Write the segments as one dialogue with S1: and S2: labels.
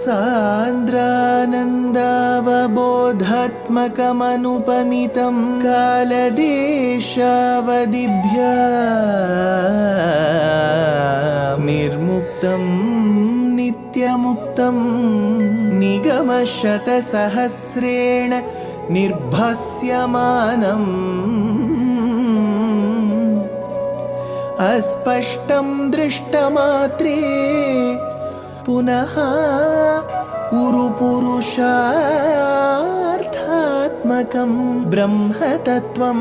S1: सान्द्रानन्दावबोधात्मकमनुपमितं कालदेशावदिभ्या निर्मुक्तं नित्यमुक्तं निगमशतसहस्रेण निर्भास्यमानम् अस्पष्टं दृष्टमात्रे पुनः उरुपुरुषार्थात्मकं ब्रह्मतत्त्वं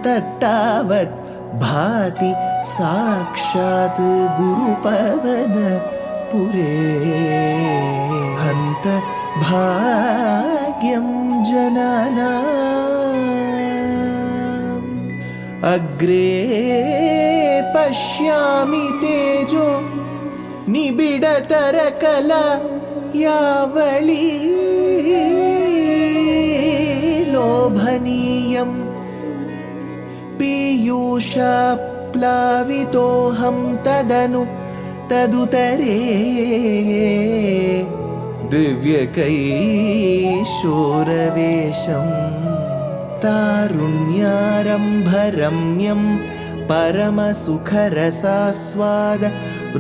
S1: तत्तावत् भाति साक्षात् गुरुपवनपुरे हन्त भाग्यं जनानाम् अग्रे पश्यामि तेजो निबिडतरकला यावली लोभनीयं पीयूषाप्लावितोऽहं तदुतरे दिव्यकैशोरवेशं तारुण्यारम्भरम्यं परमसुखरसास्वाद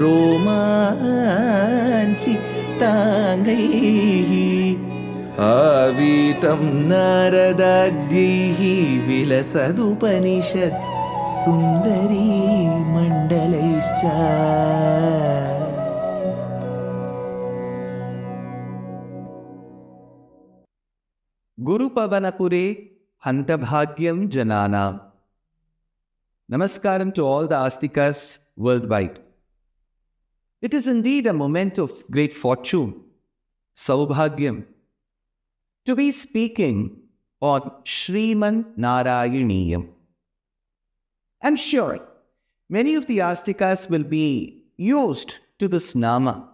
S1: रोमाञ्चिताङ्गैः आवीतं नारदाद्यैः विलसदुपनिषत् सुन्दरी मण्डलैश्च
S2: Gurupavanapure Hantabhagyam Jananam. Namaskaram to all the Astikas worldwide. It is indeed a moment of great fortune, Saubhagyam, to be speaking on Śrīman Nārāyaṇīyam. I'm sure many of the Astikas will be used to this nama.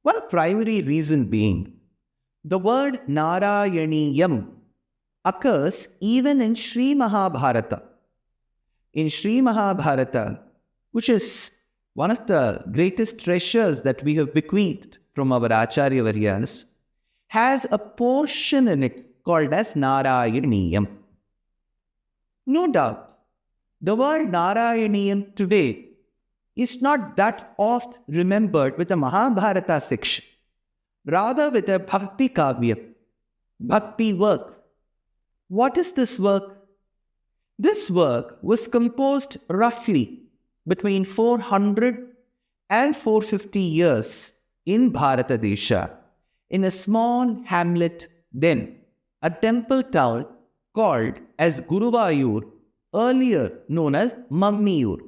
S2: One primary reason being, the word Narayaneeyam occurs even in Sri Mahabharata. In Sri Mahabharata, which is one of the greatest treasures that we have bequeathed from our Acharya Varyas, has a portion in it called as Narayaneeyam. No doubt, the word Narayaneeyam today is not that oft remembered with the Mahabharata section, rather with a bhakti kavya, bhakti work. What is this work? This work was composed roughly between 400 and 450 years in Bharatadesha, in a small hamlet then, a temple town called as Guruvayur, earlier known as Mammiyur.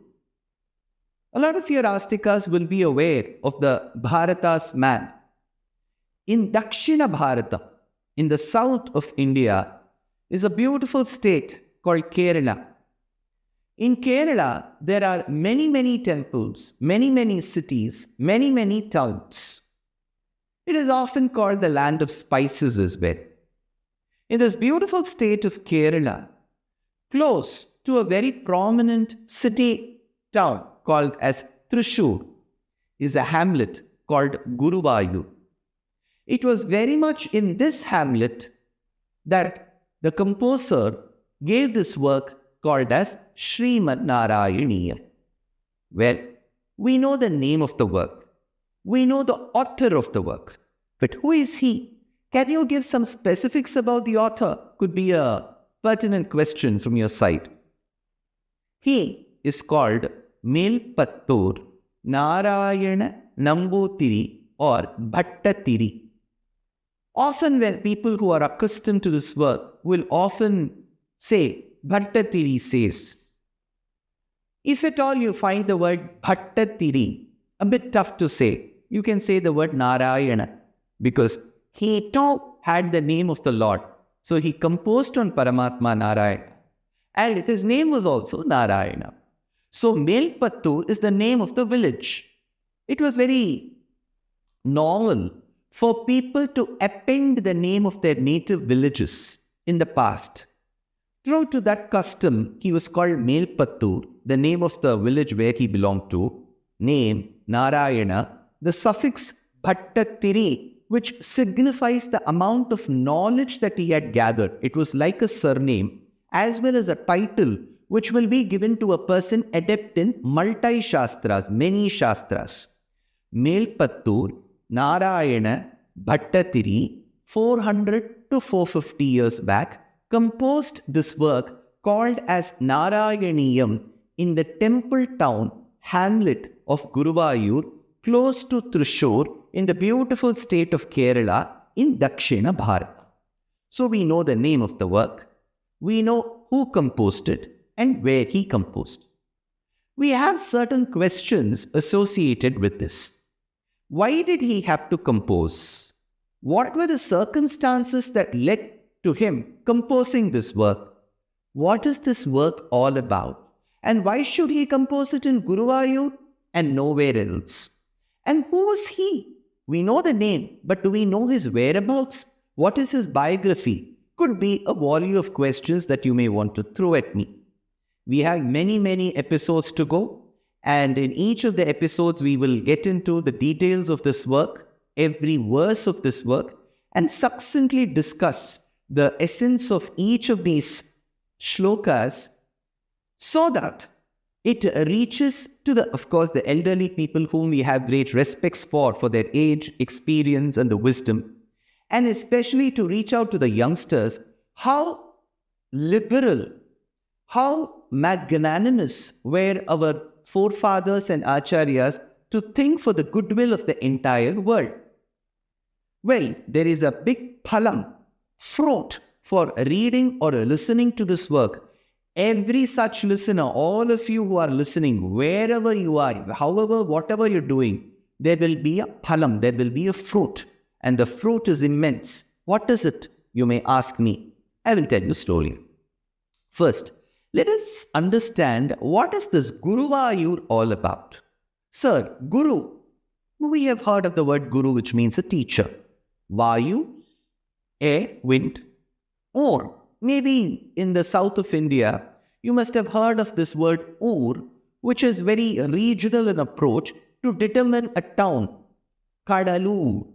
S2: A lot of your Astikas will be aware of the Bharata's map. In Dakshina Bharata, in the south of India, is a beautiful state called Kerala. In Kerala, there are many temples, many cities, many towns. It is often called the land of spices as well. In this beautiful state of Kerala, close to a very prominent city town called as Thrissur, is a hamlet called Guruvayur. It was very much in this hamlet that the composer gave this work called as Śrīman Nārāyaṇīyam. Well, we know the name of the work. We know the author of the work. But who is he? Can you give some specifics about the author? Could be a pertinent question from your side. He is called Melpattur Nārāyaṇa Namboothiri or Bhaṭṭatiri. Often when people who are accustomed to this work will often say, Bhaṭṭatiri says. If at all you find the word Bhaṭṭatiri a bit tough to say, you can say the word Nārāyaṇa, because he too had the name of the Lord. So he composed on Paramatma Narayaṇa, and his name was also Narayaṇa. So Melpattur is the name of the village. It was very normal for people to append the name of their native villages in the past. True to that custom, he was called Melpattur, the name of the village where he belonged to, name Narayaṇa, the suffix Bhaṭṭatiri, which signifies the amount of knowledge that he had gathered. It was like a surname as well as a title which will be given to a person adept in multi-shastras, many shastras. Melpattur, Nārāyaṇa, Bhaṭṭatiri, 400 to 450 years back, composed this work called as Nārāyaneeyam in the temple town hamlet of Guruvayur, close to Thrissur, in the beautiful state of Kerala in Dakshina Bharata. So we know the name of the work, we know who composed it and where he composed. We have certain questions associated with this. Why did he have to compose? What were the circumstances that led to him composing this work? What is this work all about? And why should he compose it in Guruvayur and nowhere else? And who was he? We know the name, but do we know his whereabouts? What is his biography? Could be a volley of questions that you may want to throw at me. We have many episodes to go, and in each of the episodes we will get into the details of this work, every verse of this work, and succinctly discuss the essence of each of these shlokas so that it reaches to of course, the elderly people whom we have great respects for their age, experience, and the wisdom, and especially to reach out to the youngsters, how liberal, how magnanimous were our forefathers and acharyas to think for the goodwill of the entire world. Well, there is a big phalam, fruit, for reading or listening to this work. Every such listener, all of you who are listening, wherever you are, however, whatever you're doing, there will be a phalam, there will be a fruit, and the fruit is immense. What is it? You may ask me. I will tell you slowly. First, let us understand what is this Guruvayur all about. Sir, Guru, we have heard of the word Guru, which means a teacher. Vayu, air, wind. Or maybe in the south of India, you must have heard of this word Ur, which is very regional in approach to determine a town. Kadalur,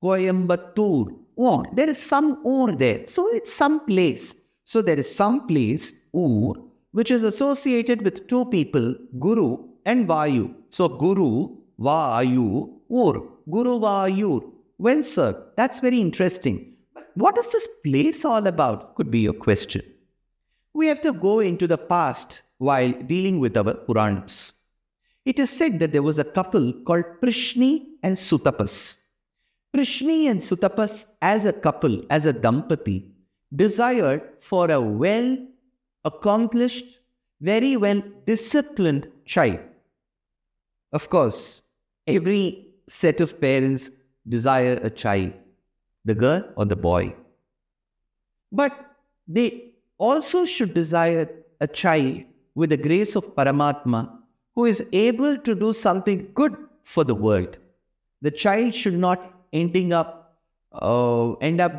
S2: Coimbatore, Ur. There is some Ur there. So it's some place. So there is some place, Ur, which is associated with two people, Guru and Vayu. So Guru, Vayu, Ur, Guru Vayur. Well, sir, that's very interesting. What is this place all about? Could be your question. We have to go into the past while dealing with our Puranas. It is said that there was a couple called Prishni and Sutapas. Prishni and Sutapas as a couple, as a dampati, desired for a well-accomplished, very well-disciplined child. Of course, every set of parents desire a child, the girl or the boy. But they also should desire a child with the grace of Paramatma who is able to do something good for the world. The child should not end up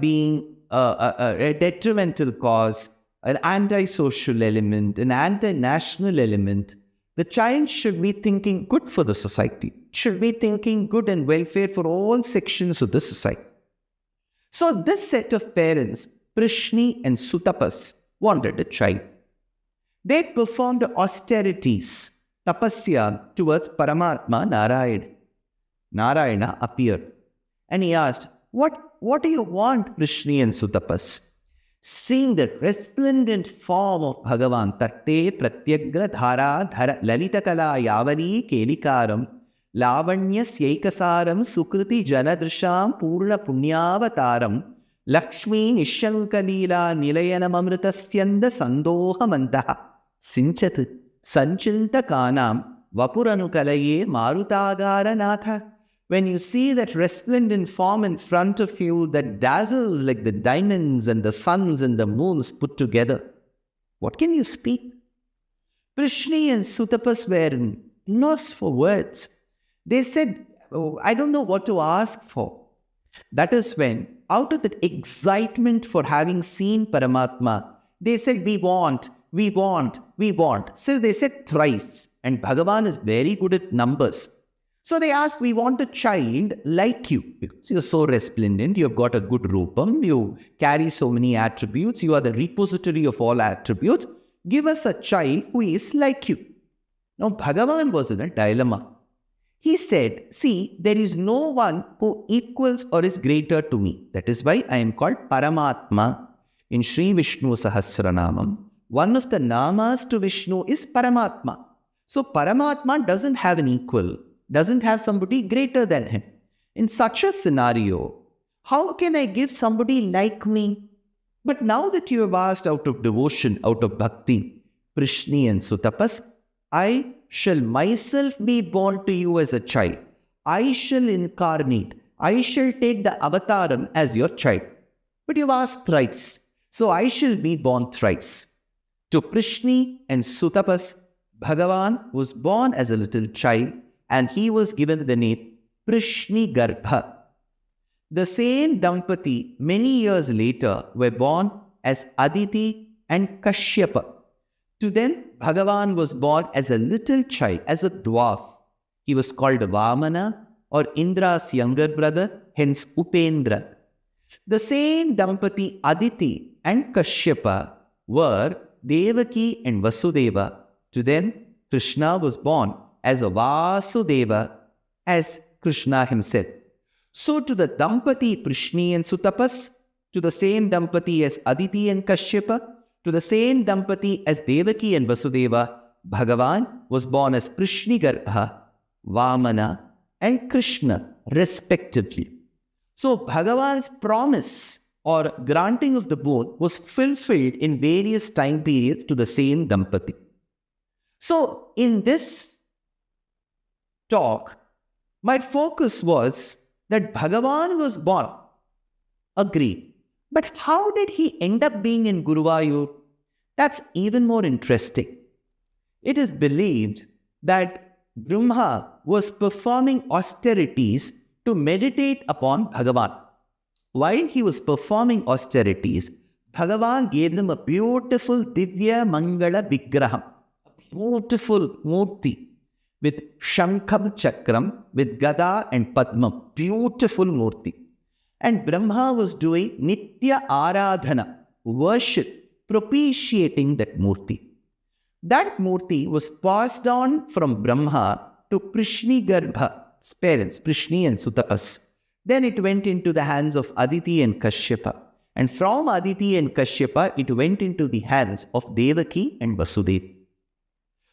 S2: being a detrimental cause, an anti-social element, an anti-national element. The child should be thinking good for the society, should be thinking good and welfare for all sections of the society. So this set of parents, Prishni and Sutapas, wanted a child. They performed austerities, tapasya, towards Paramatma Nārāyaṇa. Nārāyaṇa appeared and he asked, What do you want, Prishni and Sutapas? Seeing the resplendent form of Bhagavan, Tatte Pratyagra Dhara Dhara Lalitakala Yavari Kelikaram Lavanyasyaikasaram Sukriti Janadrisham Purna Punyavataram Lakshmi Nishankalila Nilayanamamritasyanda Sandohamantaha Sinchat Sanchiltakanam Vapuranukalaye Marutagaranatha. When you see that resplendent form in front of you that dazzles like the diamonds and the suns and the moons put together, what can you speak? Prishni and Sutapas were lost for words. They said, I don't know what to ask for. That is when, out of that excitement for having seen Paramatma, they said, we want. So they said thrice. And Bhagavan is very good at numbers. So they asked, we want a child like you, because you're so resplendent, you've got a good rupam, you carry so many attributes, you are the repository of all attributes. Give us a child who is like you. Now Bhagavan was in a dilemma. He said, see, there is no one who equals or is greater to me. That is why I am called Paramatma in Sri Vishnu Sahasranamam. One of the namas to Vishnu is Paramatma. So Paramatma doesn't have an equal, doesn't have somebody greater than him. In such a scenario, how can I give somebody like me? But now that you have asked out of devotion, out of bhakti, Prishni and Sutapas, I shall myself be born to you as a child. I shall incarnate. I shall take the avataram as your child. But you've asked thrice, so I shall be born thrice. To Prishni and Sutapas, Bhagavan was born as a little child, and he was given the name Prishni Garbha. The same Dampati many years later were born as Aditi and Kashyapa. To them, Bhagavan was born as a little child, as a dwarf. He was called Vamana, or Indra's younger brother, hence Upendra. The same Dampati Aditi and Kashyapa were Devaki and Vasudeva. To them, Krishna was born as a Vasudeva, as Krishna himself. So to the Dampati Prishni and Sutapas, to the same Dampati as Aditi and Kashyapa, to the same Dampati as Devaki and Vasudeva, Bhagavan was born as Prishni Garbha, Vamana and Krishna respectively. So Bhagavan's promise or granting of the boon was fulfilled in various time periods to the same Dampati. So in this talk, my focus was that Bhagavan was born. Agreed. But how did he end up being in Guruvayur? That's even more interesting. It is believed that Brahma was performing austerities to meditate upon Bhagavan. While he was performing austerities, Bhagavan gave him a beautiful Divya Mangala Vigraham, a beautiful Murti with Shankham Chakram, with Gada and Padmam, beautiful Murti. And Brahma was doing Nitya Aradhana, worship, propitiating that Murti. That Murti was passed on from Brahma to Prishni Garbha's parents, Prishni and Sutapas. Then it went into the hands of Aditi and Kashyapa. And from Aditi and Kashyapa, it went into the hands of Devaki and Vasudeva.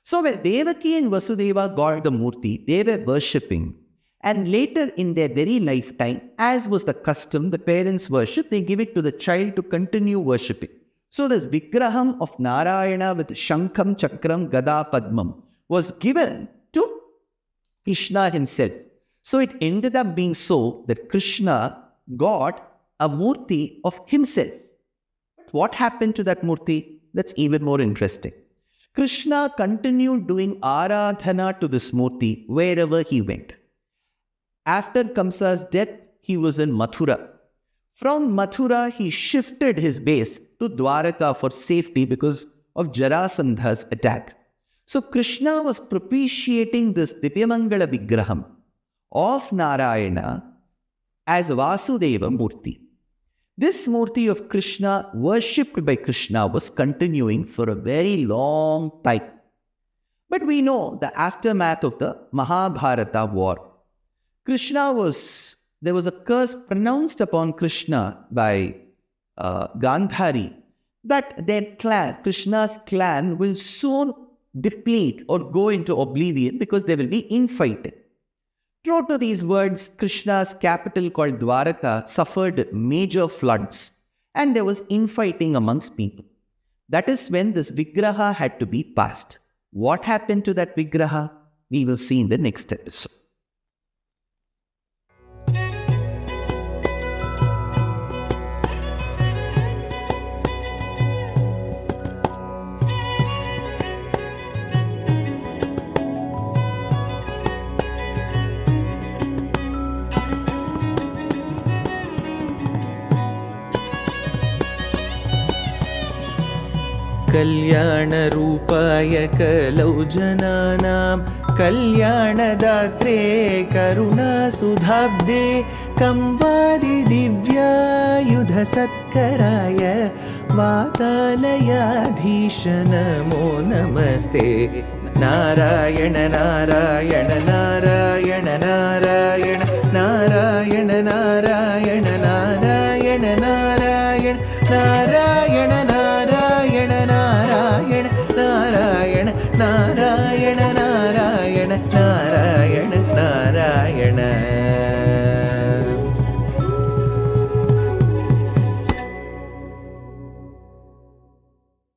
S2: So when Devaki and Vasudeva got the Murti, they were worshipping. And later in their very lifetime, as was the custom, the parents worship, they give it to the child to continue worshipping. So this Vigraham of Nārāyaṇa with Shankham, Chakram, Gada, Padmam was given to Krishna himself. So it ended up being so that Krishna got a Murti of himself. What happened to that Murti? That's even more interesting. Krishna continued doing Aradhana to this Murti wherever he went. After Kamsa's death, he was in Mathura. From Mathura, he shifted his base to Dwaraka for safety because of Jarasandha's attack. So Krishna was propitiating this Divyamangala Vigraham of Nārāyaṇa as Vasudeva Murti. This Murti of Krishna, worshipped by Krishna, was continuing for a very long time. But we know the aftermath of the Mahabharata war. There was a curse pronounced upon Krishna by Gandhari that their clan, Krishna's clan, will soon deplete or go into oblivion because there will be infighting. True to these words, Krishna's capital called Dwaraka suffered major floods and there was infighting amongst people. That is when this Vigraha had to be passed. What happened to that Vigraha? We will see in the next episode.
S1: कल्याणरूपाय कलौ जनानां कल्याणदात्रे करुणासुधाब्दे कंवादिदिव्यायुधसत्कराय वातालयाधीश नमो नमस्ते। नारायण नारायण नारायण नारायण नारायण नारायण नारायण नारायण नारायण नारायण नारायण नारायण नारायण नारायण नारायण